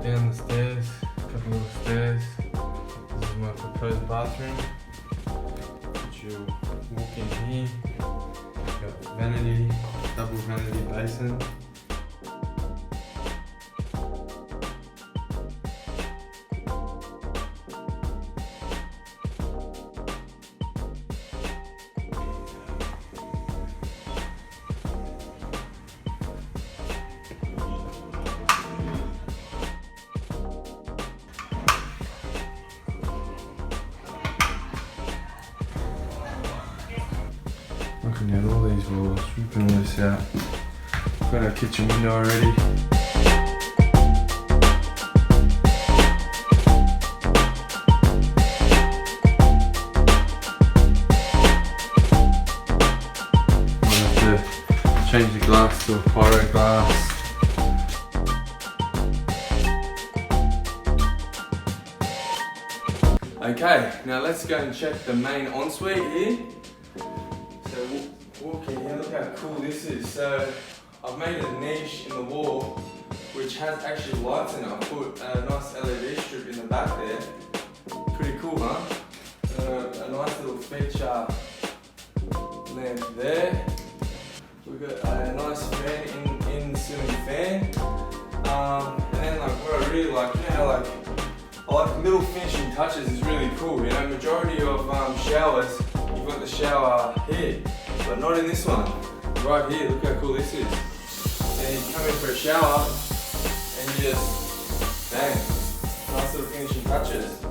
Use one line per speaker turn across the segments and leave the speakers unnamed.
Down the stairs, a couple little stairs. This is my proposed bathroom. You'll walk in here. Got vanity, double vanity basin. Looking at all these walls, ripping all this out. Got our kitchen window already. I'll have to change the glass to a pyro glass. Okay, now let's go and check the main ensuite here. So walk in here, look how cool this is. So I've made a niche in the wall which has actually lights in it. I put a nice LED strip in the back there. Pretty cool, huh? A nice little feature lamp there. We've got a nice fan in ceiling fan. And then like what I really like, you know, like I like little finishing touches is really cool. You know, majority of showers, you've got the shower here, but not in this one. Right here, look how cool this is. And you come in for a shower, and you just, bang, nice little finishing touches.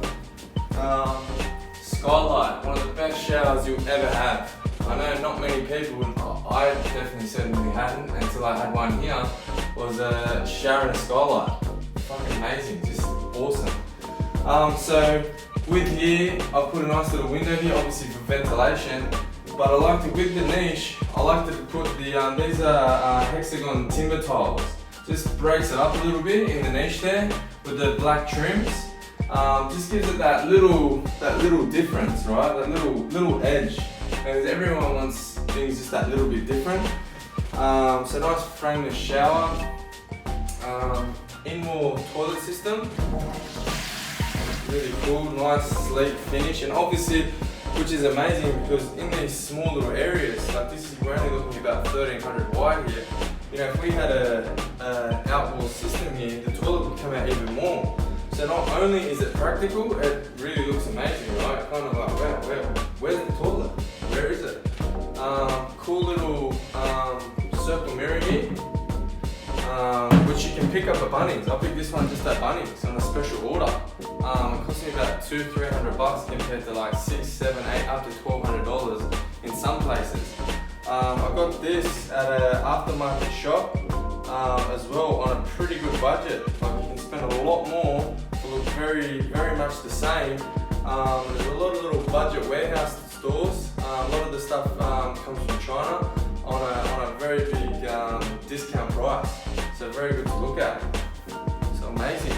Skylight, one of the best showers you'll ever have. I know not many people, I definitely certainly hadn't until I had one here, was a shower and a skylight. Fucking amazing, just awesome. So with here, I've put a nice little window here, obviously for ventilation, but I like to, with the niche, I like to put the, these are hexagon timber tiles. Just breaks it up a little bit in the niche there with the black trims. Just gives it that little difference, right? That little edge. Because everyone wants things just that little bit different. So nice frameless shower. In-wall toilet system. Really cool, nice sleek finish, and obviously, which is amazing because in these small little areas, like this is, we're only looking about 1300 wide here. You know, if we had a outwall system here, the toilet would come out even more. So not only is it practical, it really looks amazing, right? Kind of like, wow, where's the toilet? Where is it? Cool little circle mirror here, which you can pick up at Bunnings. I picked this one just at Bunnings on a special order. It cost me about $200-300 compared to like $600, $700, $800, up to $1,200 in some places. I got this at an aftermarket shop as well on a pretty good budget. Like you can spend a lot more to look very much the same. There's a lot of little budget warehouse stores. A lot of the stuff comes from China on a very big discount price. So very good to look at. So amazing.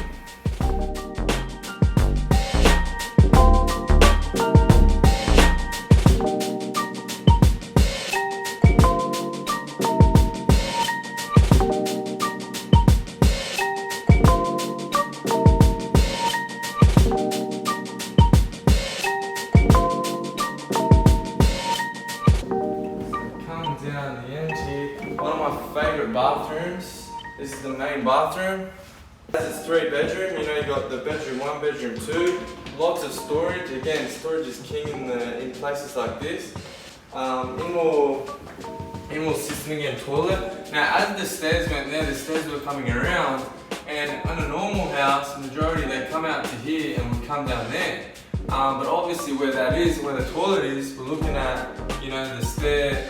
Down the end here, one of my favourite bathrooms. This is the main bathroom. As it's 3-bedroom, you know, you got the bedroom 1, bedroom 2, lots of storage. Again, storage is king in places like this. In-wall system again, toilet. Now, as the stairs went there, the stairs were coming around, and on a normal house, majority they come out to here and would come down there. But obviously, where that is, where the toilet is, we're looking at, you know, the stair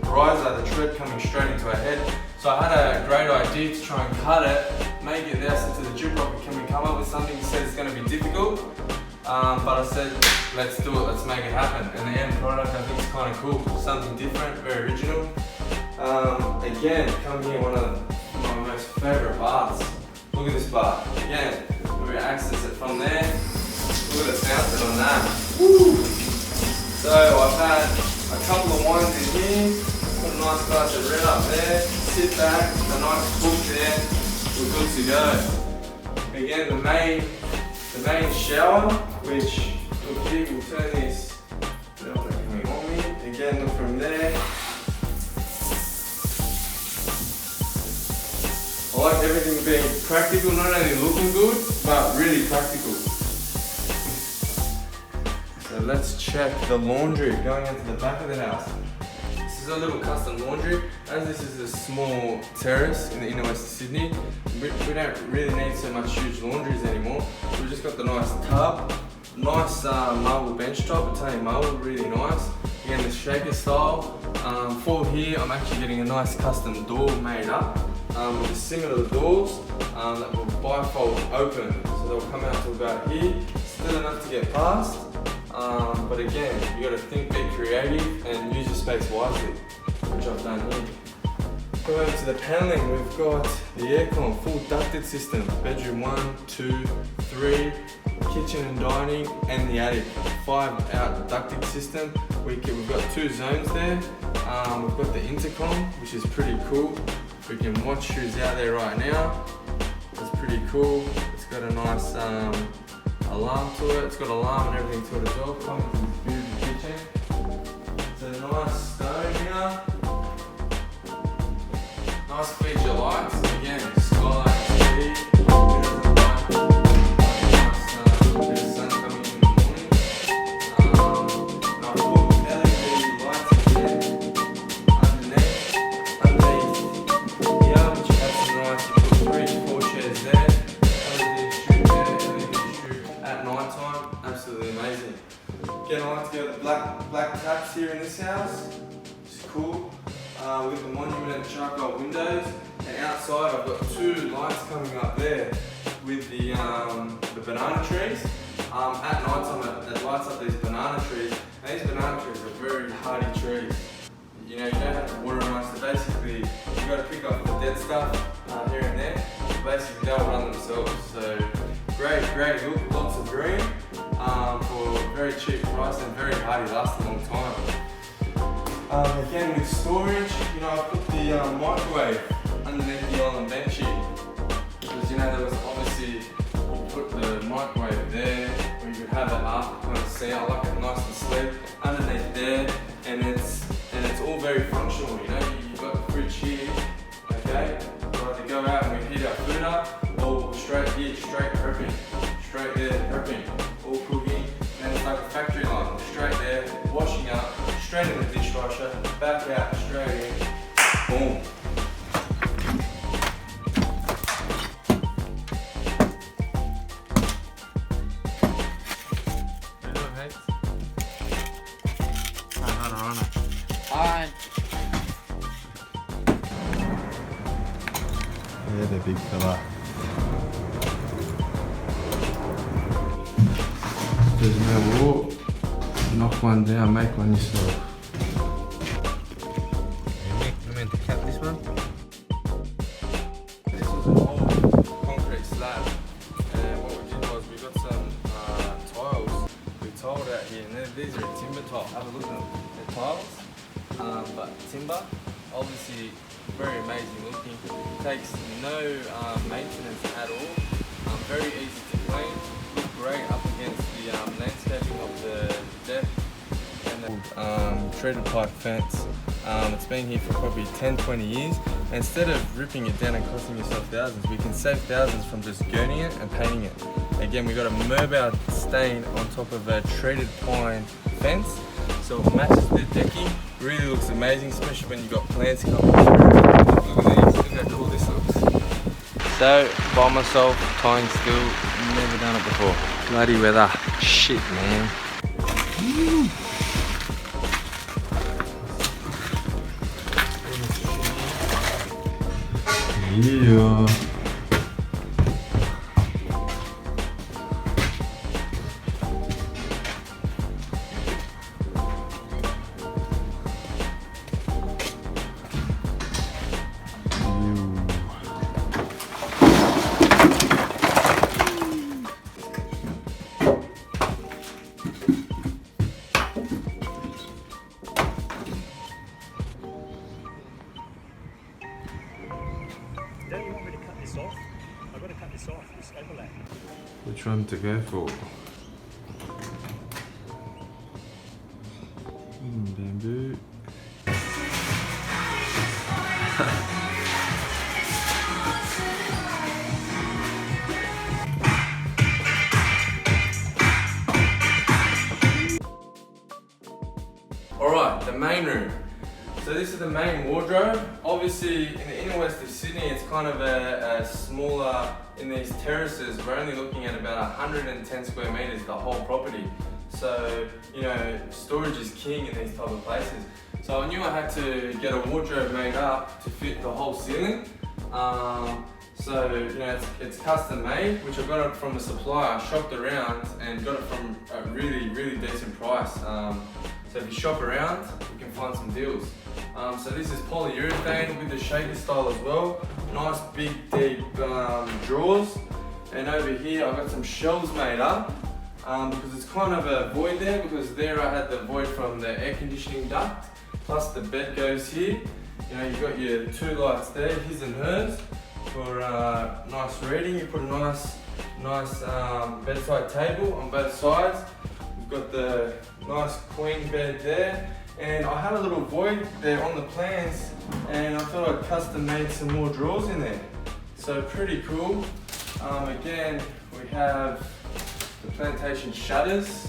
riser, the tread coming straight into our head. So I had a great idea to try and cut it, make it there. I said to the drip rocker, can we come up with something? He said it's going to be difficult, but I said, let's do it, let's make it happen. And the end product I think is kind of cool, something different, very original. Again, come here, one of my most favourite bars. Look at this bar. Again, we access it from there. Look at the fountain on that. Woo! So I've had a couple of wines in here, put a nice glass of red up there, sit back, a nice book there, we're good to go. Again, the main shower, which look here, we'll turn this, coming on me. Again, look from there. I like everything being practical, not only looking good, but really practical. So let's check the laundry going into the back of the house. This is a little custom laundry. As this is a small terrace in the inner west of Sydney, we don't really need so much huge laundries anymore. We've just got the nice tub, nice marble bench top, Italian marble, really nice. Again, the shaker style. For here, I'm actually getting a nice custom door made up. With the similar doors that will bifold open, so they'll come out to about here, still enough to get past, but again, you got to think, be creative and use your space wisely, which I've done here. Going to the paneling, we've got the aircon, full ducted system, bedroom 1, 2, 3, kitchen and dining, and the attic, 5 out ducted system. We've got 2 zones there. We've got the intercom, which is pretty cool. We can watch who's out there right now. It's pretty cool. It's got a nice alarm to it. It's got alarm and everything to it as well. Coming to this beautiful kitchen. It's a nice stone here. Nice feature lights. Again, skylight TV. Bit of sun coming in the morning. And I've put LED lights again underneath. Absolutely amazing. Again, I like to go with the black taps here in this house. It's cool. With the monument charcoal windows, and outside I've got 2 lights coming up there with the banana trees. At night time it lights up these banana trees. And these banana trees are very hardy trees. You know, you don't have to water them, so basically you've got to pick up the dead stuff here and there. Basically they'll run themselves. So great look, lots of green for a very cheap price and very hardy, lasts a long time. Again with storage, you know, I put the microwave underneath the island bench here. Because you know there was obviously, you put the microwave there, or you could have it up, kind of see, I like it nice and sleek, underneath there, and it's all very functional, you know, you've got the fridge here, okay, we like to go out and we heat our food up, or straight here, straight prepping, straight there, prepping, all cooking, and it's like a factory line, straight there, washing up, straight in the dishwasher, back out, straight in, boom.
Fine.
Yeah, the big fella.
There's no wall. Knock one down, make one yourself.
You meant to cut this one?
This was an old concrete slab, and what we did was we got some tiles. We tiled out here, and these are timber tiles. Have a look at them. They're tiles, but timber. Obviously, very amazing looking. Takes no maintenance at all. Very easy to clean. Look great up against the landscaping of the deck. And the treated pipe fence. It's been here for probably 10-20 years. And instead of ripping it down and costing yourself thousands, we can save thousands from just gurning it and painting it. Again, we got a Merbau stain on top of a treated pine fence, so it matches the decking. Really looks amazing, especially when you've got plants coming through. Look at these, look how cool this looks. So, by myself, tying steel, never done it before. Bloody weather, shit man.
Yeah.
Don't you want me to cut this off? I've got to cut this off, this overlap.
Which one to go for?
Bamboo.
Alright, the main room. So this is the main wardrobe. Obviously in the inner west of Sydney it's kind of a smaller, in these terraces we're only looking at about 110 square metres the whole property. So, you know, storage is king in these type of places. So I knew I had to get a wardrobe made up to fit the whole ceiling. So, you know, it's custom made, which I got it from a supplier, shopped around and got it from a really, really decent price. So if you shop around, you can find some deals. So this is polyurethane with the shaker style as well. Nice big deep drawers. And over here I've got some shelves made up because it's kind of a void there, because there I had the void from the air conditioning duct. Plus the bed goes here. You know, you've got your two lights there, his and hers. For nice reading, you put a nice bedside table on both sides. We've got the nice queen bed there, and I had a little void there on the plans, and I thought I'd custom made some more drawers in there. So pretty cool. Again, we have the plantation shutters,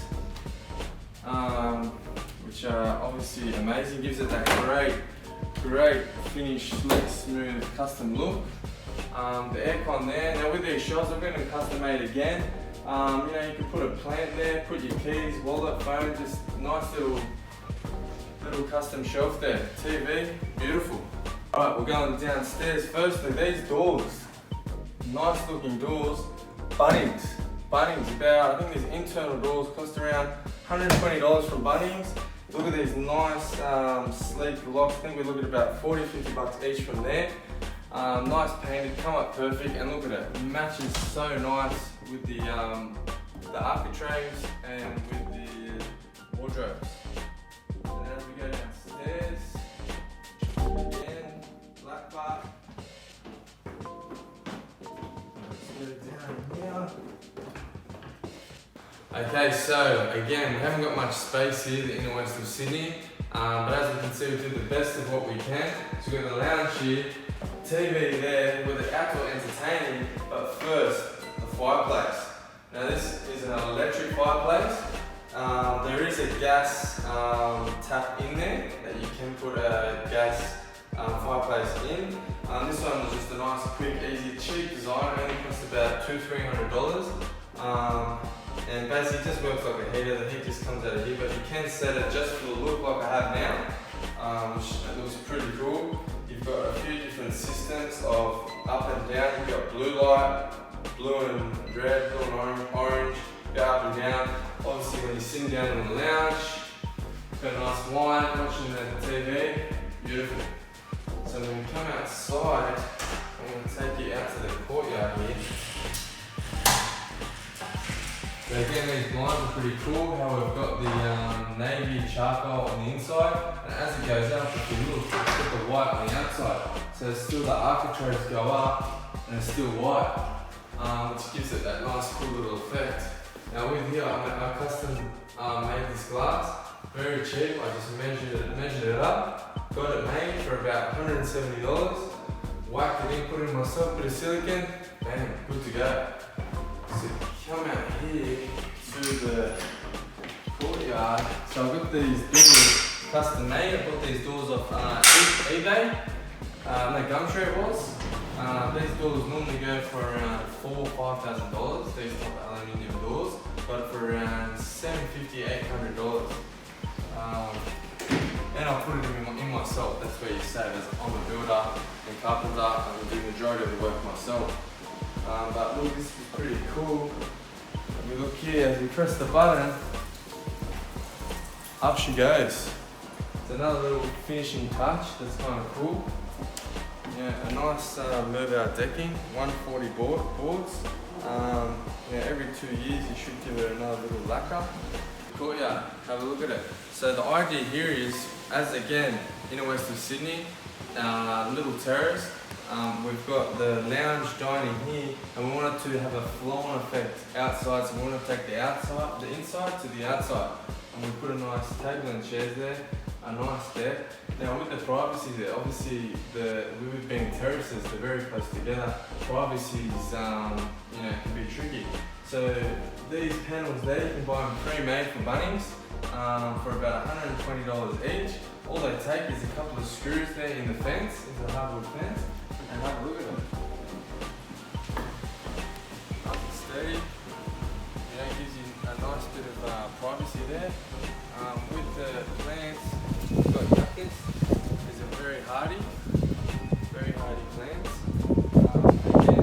which are obviously amazing. Gives it that great finish, slick, smooth, custom look. The aircon there. Now with these shelves, I've got them custom made again. You know, you can put a plant there, put your keys, wallet, phone, just nice little custom shelf there. TV, beautiful. Alright, we're going downstairs. Firstly, these doors, nice looking doors. Bunnings, about, I think these internal doors cost around $120 from Bunnings. Look at these nice sleek locks. I think we look at about 40-50 bucks each from there. Nice painted, come up perfect, and look at it, matches so nice with the architraves and with the wardrobes. And as we go downstairs, again, black bar. Let's go down here. Okay, so again, we haven't got much space here, the inner west of Sydney, but as you can see, we did the best of what we can. So we've got the lounge here, TV there with the outdoor entertaining, but first, the fireplace. Now this is an electric fireplace. There is a gas tap in there that you can put a gas fireplace in. This one was just a nice, quick, easy, cheap design. It only cost about $200-300. And basically it just works like a heater. The heat just comes out of here, but you can set it just for the look like I have now, which looks pretty cool. You've got a few different systems of up and down. You've got blue light, blue and red, blue and orange, go up and down. Obviously when you're sitting down in the lounge, you've got a nice wine, watching the TV, beautiful. So when we come outside, I'm going to take you out to the courtyard here. So again, these blinds are pretty cool, how we've got the navy charcoal on the inside, and as it goes up, if you look, it's got the white on the outside. So still the architraves go up, and it's still white, which gives it that nice cool little effect. Now with here, I custom made this glass, very cheap. I just measured it up, got it made for about $170, whacked it in, put it in myself, bit of silicone, bam, good to go. So come out here to the courtyard. So I've got these doors custom made. I bought these doors off eBay. No, Gumtree it was. These doors normally go for around $4,000 or $5,000. These type of aluminium doors, but for around $750, $800. And I put it in myself. That's where you save, as I'm a builder and carpenter, and do the majority of the work myself. But look, this is pretty cool. When we look here, as we press the button, up she goes. It's another little finishing touch that's kind of cool. Yeah, a nice move out decking, 140 boards. Yeah, every 2 years you should give it another little lacquer. Courtyard, have a look at it. So the idea here is, as again, inner west of Sydney, little terrace. We've got the lounge dining here, and we wanted to have a flow-on effect outside, so we want to take the inside to the outside. And we put a nice table and chairs there, a nice deck. Now with the privacy there, obviously with being terraces, they're very close together. Privacy is, can be tricky. So these panels there, you can buy them pre-made from Bunnings for about $120 each. All they take is a couple of screws there in the fence, in the hardwood fence, and have a look at them. Nice and steady. Gives you a nice bit of privacy there. With the plants, we've got yuccas. These are very hardy plants. Again,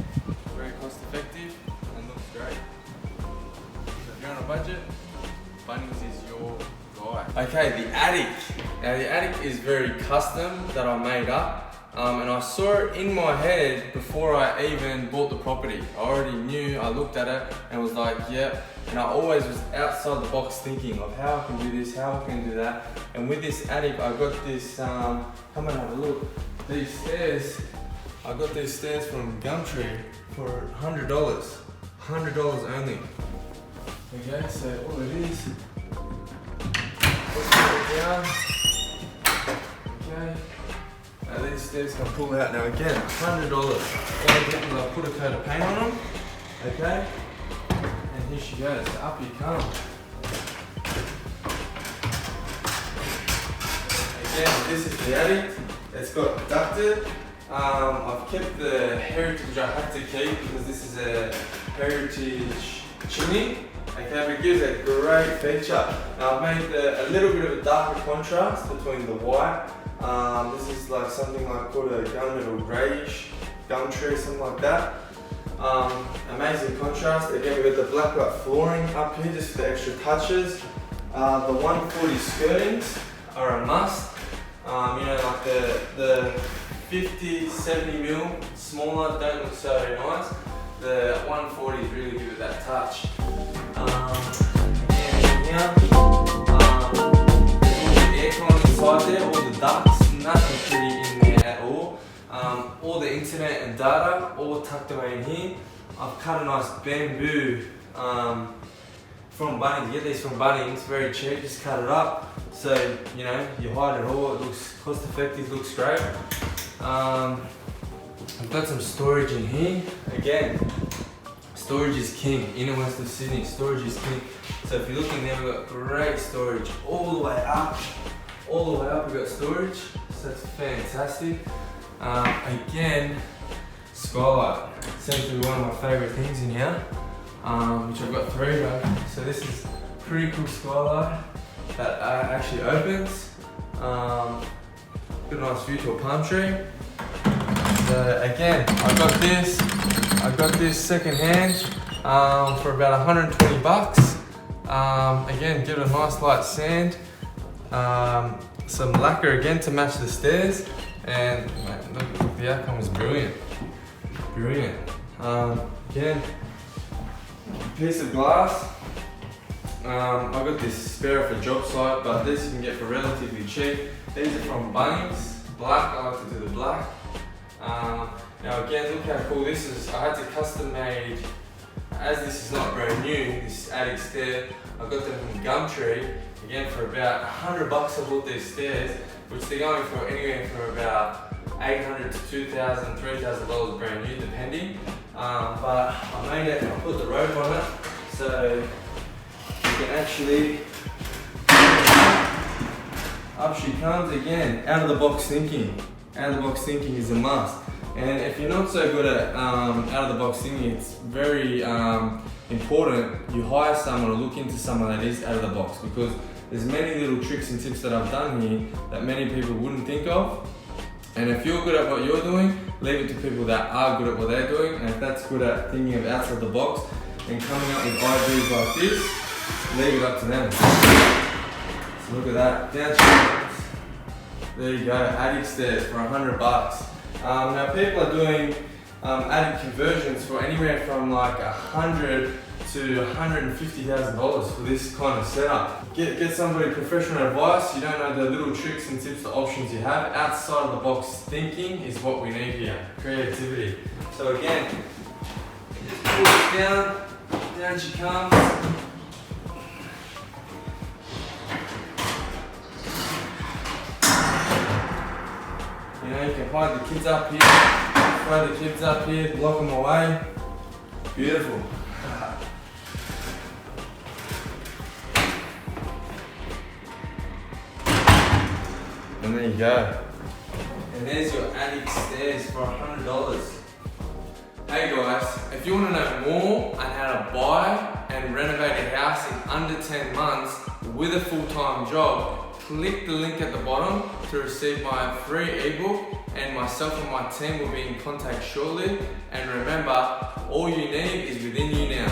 very cost effective and looks great. So if you're on a budget, Bunnings is your guy. Okay, the attic. Now the attic is very custom that I made up. And I saw it in my head before I even bought the property. I already knew, I looked at it and was like, yep. And I always was outside the box thinking of how I can do this, how I can do that. And with this attic, I got this, come and have a look. These stairs, I got these stairs from Gumtree for $100. $100 only. Okay, so all it is, let's put it down. Okay. Now these stairs can pull out. Now again, $100. All I did was I put a coat of paint on them. Okay. And here she goes. Up you come. Again, this is the attic. It's got ducted. I've kept the heritage, which I had to keep because this is a heritage chimney. Okay, but it gives a great feature. Now I've made a little bit of a darker contrast between the white. This is like something like called a gunmetal greyish gum tree, something like that. Amazing contrast. Again, we've got the black flooring up here just for the extra touches. The 140 skirtings are a must. Like the 50, 70 mil smaller don't look so nice. The 140s really give it that touch. Aircon inside there, all the ducts, nothing pretty in there at all. All the internet and data, all tucked away in here. I've cut a nice bamboo from Bunnings. You get these from Bunnings, very cheap, just cut it up. So, you hide it all, it looks cost effective, looks great. I've got some storage in here. Again, storage is king. Inner west of Sydney, storage is king. So if you're looking there, we've got great storage all the way up. All the way up we've got storage, so that's fantastic. Again, skylight. Seems to be one of my favourite things in here, which I've got 3 of. So this is pretty cool skylight that actually opens. Got a nice view to a palm tree. So again, I got this second hand for about 120 bucks. Again, give it a nice light sand. Some lacquer again to match the stairs, and look, the outcome is brilliant. Again, piece of glass. I got this spare for job site, but this you can get for relatively cheap. These are from Bunnings, black. I like to do the black. Now again, look how cool this is. I had to custom made, as this is not brand new, this attic stair. I got them from Gumtree. Again, for about $100 I bought these stairs, which they're going for anywhere from about $800 to $2,000, $3,000 brand new, depending. But I made it, I put the rope on it, so you can actually, up she comes again, out of the box thinking. Out of the box thinking is a must. And if you're not so good at out of the box thinking, it's very important you hire someone or look into someone that is out of the box, because there's many little tricks and tips that I've done here that many people wouldn't think of. And if you're good at what you're doing, leave it to people that are good at what they're doing. And if that's good at thinking of outside the box and coming up with ideas like this, leave it up to them. So look at that, down. There you go, attic stairs for $100. Now people are doing attic conversions for anywhere from like $100,000 to $150,000 for this kind of setup. Get somebody professional advice. You don't know the little tricks and tips, the options you have. Outside of the box thinking is what we need here. Creativity. So again, just pull it down she comes. You know, you can hide the kids up here, throw the kids up here, block them away. Beautiful. And there you go. And there's your attic stairs for $100. Hey guys, if you want to know more on how to buy and renovate a house in under 10 months with a full-time job, click the link at the bottom to receive my free ebook, and myself and my team will be in contact shortly. And remember, all you need is within you now.